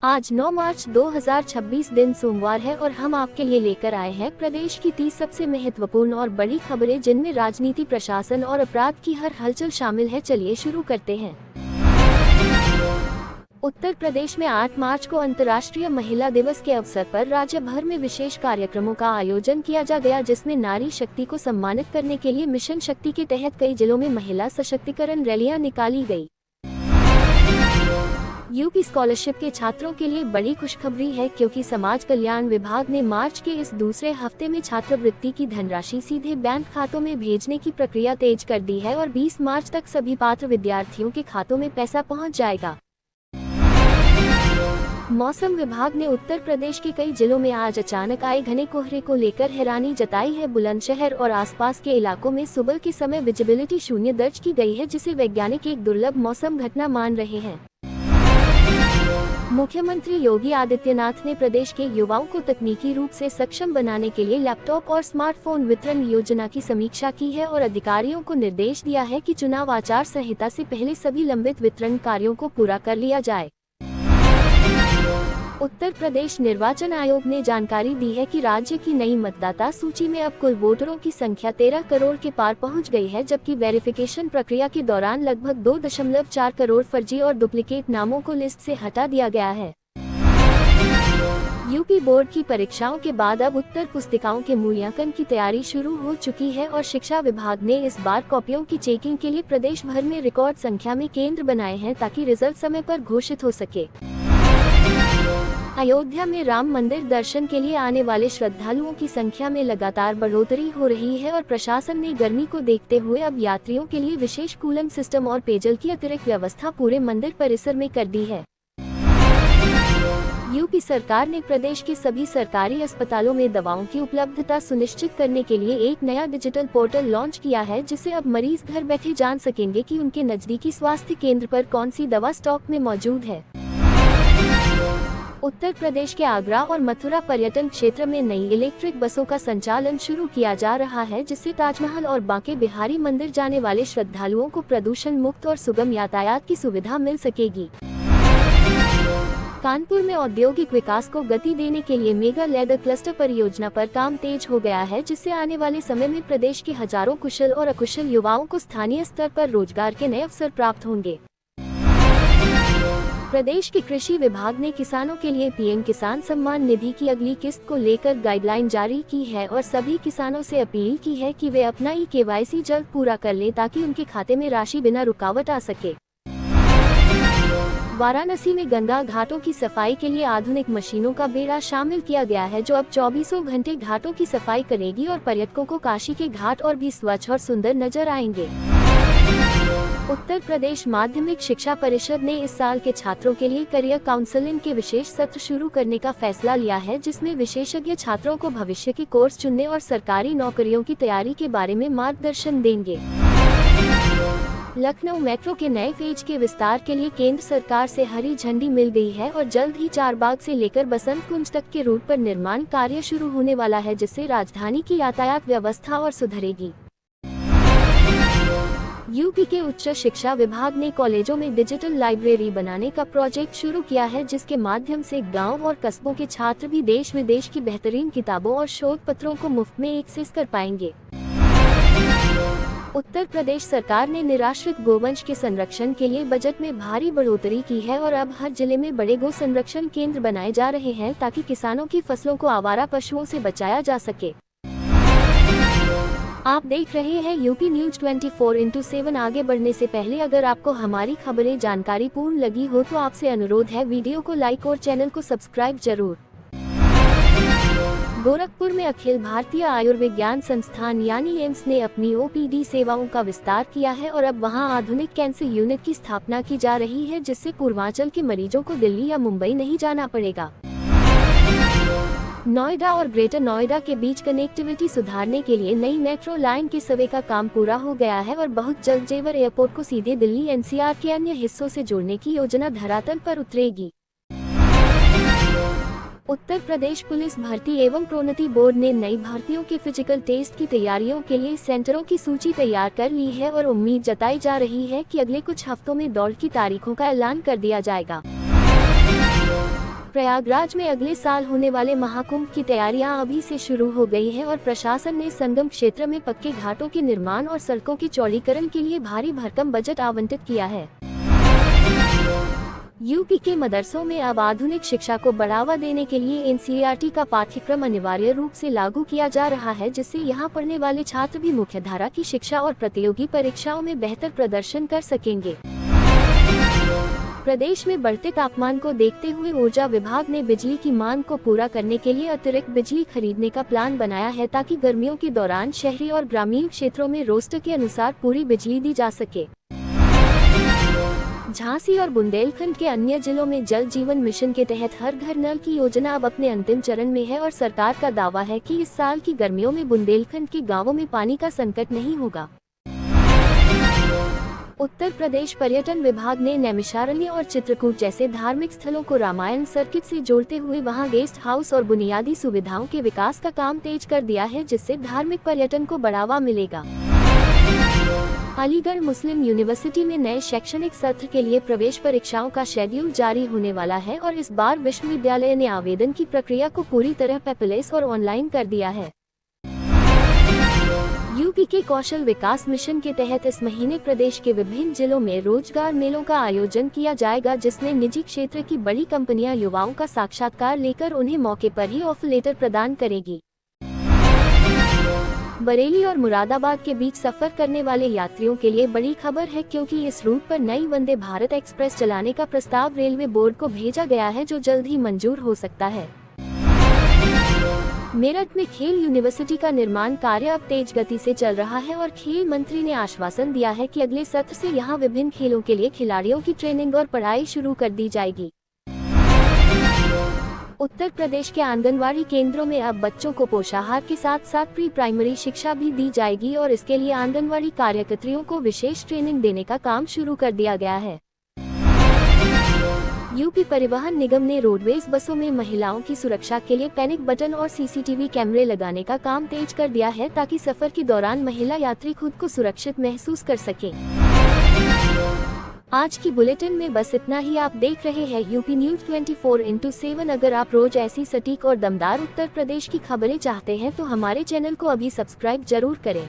आज 9 मार्च 2026 दिन सोमवार है और हम आपके लिए लेकर आए हैं प्रदेश की 30 सबसे महत्वपूर्ण और बड़ी खबरें जिनमें राजनीति, प्रशासन और अपराध की हर हलचल शामिल है। चलिए शुरू करते हैं। उत्तर प्रदेश में 8 मार्च को अंतर्राष्ट्रीय महिला दिवस के अवसर पर राज्य भर में विशेष कार्यक्रमों का आयोजन किया गया, जिसमें नारी शक्ति को सम्मानित करने के लिए मिशन शक्ति के तहत कई जिलों में महिला सशक्तिकरण रैलियां निकाली गई। यूपी स्कॉलरशिप के छात्रों के लिए बड़ी खुशखबरी है, क्योंकि समाज कल्याण विभाग ने मार्च के इस दूसरे हफ्ते में छात्रवृत्ति की धनराशि सीधे बैंक खातों में भेजने की प्रक्रिया तेज कर दी है और 20 मार्च तक सभी पात्र विद्यार्थियों के खातों में पैसा पहुंच जाएगा। मौसम विभाग ने उत्तर प्रदेश के कई जिलों में आज अचानक आए घने कोहरे को लेकर हैरानी जताई है। बुलंदशहर और आसपास के इलाकों में सुबह के समय विजिबिलिटी 0 दर्ज की गई है, जिसे वैज्ञानिक एक दुर्लभ मौसम घटना मान रहे हैं। मुख्यमंत्री योगी आदित्यनाथ ने प्रदेश के युवाओं को तकनीकी रूप से सक्षम बनाने के लिए लैपटॉप और स्मार्टफोन वितरण योजना की समीक्षा की है और अधिकारियों को निर्देश दिया है कि चुनाव आचार संहिता से पहले सभी लंबित वितरण कार्यों को पूरा कर लिया जाए। उत्तर प्रदेश निर्वाचन आयोग ने जानकारी दी है कि राज्य की नई मतदाता सूची में अब कुल वोटरों की संख्या 13 करोड़ के पार पहुंच गई है, जबकि वेरिफिकेशन प्रक्रिया के दौरान लगभग 2.4 करोड़ फर्जी और डुप्लीकेट नामों को लिस्ट से हटा दिया गया है। यूपी बोर्ड की परीक्षाओं के बाद अब उत्तर पुस्तिकाओं के मूल्यांकन की तैयारी शुरू हो चुकी है और शिक्षा विभाग ने इस बार कॉपियों की चेकिंग के लिए प्रदेश भर में रिकॉर्ड संख्या में केंद्र बनाए हैं, ताकि रिजल्ट समय पर घोषित हो सके। अयोध्या में राम मंदिर दर्शन के लिए आने वाले श्रद्धालुओं की संख्या में लगातार बढ़ोतरी हो रही है और प्रशासन ने गर्मी को देखते हुए अब यात्रियों के लिए विशेष कूलिंग सिस्टम और पेयजल की अतिरिक्त व्यवस्था पूरे मंदिर परिसर में कर दी है। यूपी सरकार ने प्रदेश के सभी सरकारी अस्पतालों में दवाओं की उपलब्धता सुनिश्चित करने के लिए एक नया डिजिटल पोर्टल लॉन्च किया है, जिससे अब मरीज घर बैठे जान सकेंगे कि उनके नजदीकी स्वास्थ्य केंद्र पर कौन सी दवा स्टॉक में मौजूद है। उत्तर प्रदेश के आगरा और मथुरा पर्यटन क्षेत्र में नई इलेक्ट्रिक बसों का संचालन शुरू किया जा रहा है, जिससे ताजमहल और बांके बिहारी मंदिर जाने वाले श्रद्धालुओं को प्रदूषण मुक्त और सुगम यातायात की सुविधा मिल सकेगी। कानपुर में औद्योगिक विकास को गति देने के लिए मेगा लेदर क्लस्टर परियोजना पर काम तेज हो गया है, जिससे आने वाले समय में प्रदेश के हजारों कुशल और अकुशल युवाओं को स्थानीय स्तर पर रोजगार के नए अवसर प्राप्त होंगे। प्रदेश के कृषि विभाग ने किसानों के लिए पीएम किसान सम्मान निधि की अगली किस्त को लेकर गाइडलाइन जारी की है और सभी किसानों से अपील की है कि वे अपना KYC जल्द पूरा कर लें, ताकि उनके खाते में राशि बिना रुकावट आ सके। वाराणसी में गंगा घाटों की सफाई के लिए आधुनिक मशीनों का बेड़ा शामिल किया गया है, जो अब 24 घंटे घाटों की सफाई करेगी और पर्यटकों को काशी के घाट और भी स्वच्छ और सुंदर नजर आएंगे। उत्तर प्रदेश माध्यमिक शिक्षा परिषद ने इस साल के छात्रों के लिए करियर काउंसलिंग के विशेष सत्र शुरू करने का फैसला लिया है, जिसमें विशेषज्ञ छात्रों को भविष्य के कोर्स चुनने और सरकारी नौकरियों की तैयारी के बारे में मार्गदर्शन देंगे। लखनऊ मेट्रो के नए फेज के विस्तार के लिए केंद्र सरकार से हरी झंडी मिल गई है और जल्द ही चारबाग से लेकर बसंत कुंज तक के रूट पर निर्माण कार्य शुरू होने वाला है, जिससे राजधानी की यातायात व्यवस्था और सुधरेगी। यूपी के उच्च शिक्षा विभाग ने कॉलेजों में डिजिटल लाइब्रेरी बनाने का प्रोजेक्ट शुरू किया है, जिसके माध्यम से गांव और कस्बों के छात्र भी देश विदेश की बेहतरीन किताबों और शोध पत्रों को मुफ्त में एक्सेस कर पाएंगे। उत्तर प्रदेश सरकार ने निराश्रित गोवंश के संरक्षण के लिए बजट में भारी बढ़ोतरी की है और अब हर जिले में बड़े गो संरक्षण केंद्र बनाए जा रहे हैं, ताकि किसानों की फसलों को आवारा पशुओं से बचाया जा सके। आप देख रहे हैं यूपी न्यूज 24/7। आगे बढ़ने से पहले अगर आपको हमारी खबरें जानकारी पूर्ण लगी हो तो आपसे अनुरोध है, वीडियो को लाइक और चैनल को सब्सक्राइब जरूर। गोरखपुर में अखिल भारतीय आयुर्विज्ञान संस्थान यानी एम्स ने अपनी OPD सेवाओं का विस्तार किया है और अब वहां आधुनिक कैंसर यूनिट की स्थापना की जा रही है, जिससे पूर्वांचल के मरीजों को दिल्ली या मुंबई नहीं जाना पड़ेगा। नोएडा और ग्रेटर नोएडा के बीच कनेक्टिविटी सुधारने के लिए नई मेट्रो लाइन के सर्वे का काम पूरा हो गया है और बहुत जल्द जेवर एयरपोर्ट को सीधे दिल्ली NCR के अन्य हिस्सों से जोड़ने की योजना धरातल पर उतरेगी। उत्तर प्रदेश पुलिस भर्ती एवं प्रोन्नति बोर्ड ने नई भर्तियों के फिजिकल टेस्ट की तैयारियों के लिए सेंटरों की सूची तैयार कर ली है और उम्मीद जताई जा रही है कि अगले कुछ हफ्तों में दौड़ की तारीखों का ऐलान कर दिया जाएगा। प्रयागराज में अगले साल होने वाले महाकुंभ की तैयारियां अभी से शुरू हो गई है और प्रशासन ने संगम क्षेत्र में पक्के घाटों के निर्माण और सड़कों के चौड़ीकरण के लिए भारी भरकम बजट आवंटित किया है। यूपी के मदरसों में अब आधुनिक शिक्षा को बढ़ावा देने के लिए एनसीईआरटी का पाठ्यक्रम अनिवार्य रूप से लागू किया जा रहा है, जिससे यहां पढ़ने वाले छात्र भी मुख्यधारा की शिक्षा और प्रतियोगी परीक्षाओं में बेहतर प्रदर्शन कर सकेंगे। प्रदेश में बढ़ते तापमान को देखते हुए ऊर्जा विभाग ने बिजली की मांग को पूरा करने के लिए अतिरिक्त बिजली खरीदने का प्लान बनाया है, ताकि गर्मियों के दौरान शहरी और ग्रामीण क्षेत्रों में रोस्टर के अनुसार पूरी बिजली दी जा सके। झांसी और बुंदेलखंड के अन्य जिलों में जल जीवन मिशन के तहत हर घर नल की योजना अब अपने अंतिम चरण में है और सरकार का दावा है कि इस साल की गर्मियों में बुंदेलखंड के गांवों में पानी का संकट नहीं होगा। उत्तर प्रदेश पर्यटन विभाग ने नैमिषारण्य और चित्रकूट जैसे धार्मिक स्थलों को रामायण सर्किट से जोड़ते हुए वहां गेस्ट हाउस और बुनियादी सुविधाओं के विकास का काम तेज कर दिया है, जिससे धार्मिक पर्यटन को बढ़ावा मिलेगा। अलीगढ़ मुस्लिम यूनिवर्सिटी में नए शैक्षणिक सत्र के लिए प्रवेश परीक्षाओं का शेड्यूल जारी होने वाला है और इस बार विश्वविद्यालय ने आवेदन की प्रक्रिया को पूरी तरह पेपरलेस और ऑनलाइन कर दिया है। यूपी के कौशल विकास मिशन के तहत इस महीने प्रदेश के विभिन्न जिलों में रोजगार मेलों का आयोजन किया जाएगा, जिसमें निजी क्षेत्र की बड़ी कंपनियां युवाओं का साक्षात्कार लेकर उन्हें मौके पर ही ऑफर लेटर प्रदान करेगी। बरेली और मुरादाबाद के बीच सफर करने वाले यात्रियों के लिए बड़ी खबर है, क्योंकि इस रूट पर नई वंदे भारत एक्सप्रेस चलाने का प्रस्ताव रेलवे बोर्ड को भेजा गया है, जो जल्द ही मंजूर हो सकता है। मेरठ में खेल यूनिवर्सिटी का निर्माण कार्य अब तेज गति से चल रहा है और खेल मंत्री ने आश्वासन दिया है कि अगले सत्र से यहां विभिन्न खेलों के लिए खिलाड़ियों की ट्रेनिंग और पढ़ाई शुरू कर दी जाएगी। उत्तर प्रदेश के आंगनवाड़ी केंद्रों में अब बच्चों को पोषाहार के साथ साथ प्री प्राइमरी शिक्षा भी दी जाएगी और इसके लिए आंगनवाड़ी कार्यकर्तियों को विशेष ट्रेनिंग देने का काम शुरू कर दिया गया है। यूपी परिवहन निगम ने रोडवेज बसों में महिलाओं की सुरक्षा के लिए पैनिक बटन और सीसीटीवी कैमरे लगाने का काम तेज कर दिया है, ताकि सफर के दौरान महिला यात्री खुद को सुरक्षित महसूस कर सकें। आज की बुलेटिन में बस इतना ही। आप देख रहे हैं यूपी न्यूज 24/7। अगर आप रोज ऐसी सटीक और दमदार उत्तर प्रदेश की खबरें चाहते हैं तो हमारे चैनल को अभी सब्सक्राइब जरूर करें।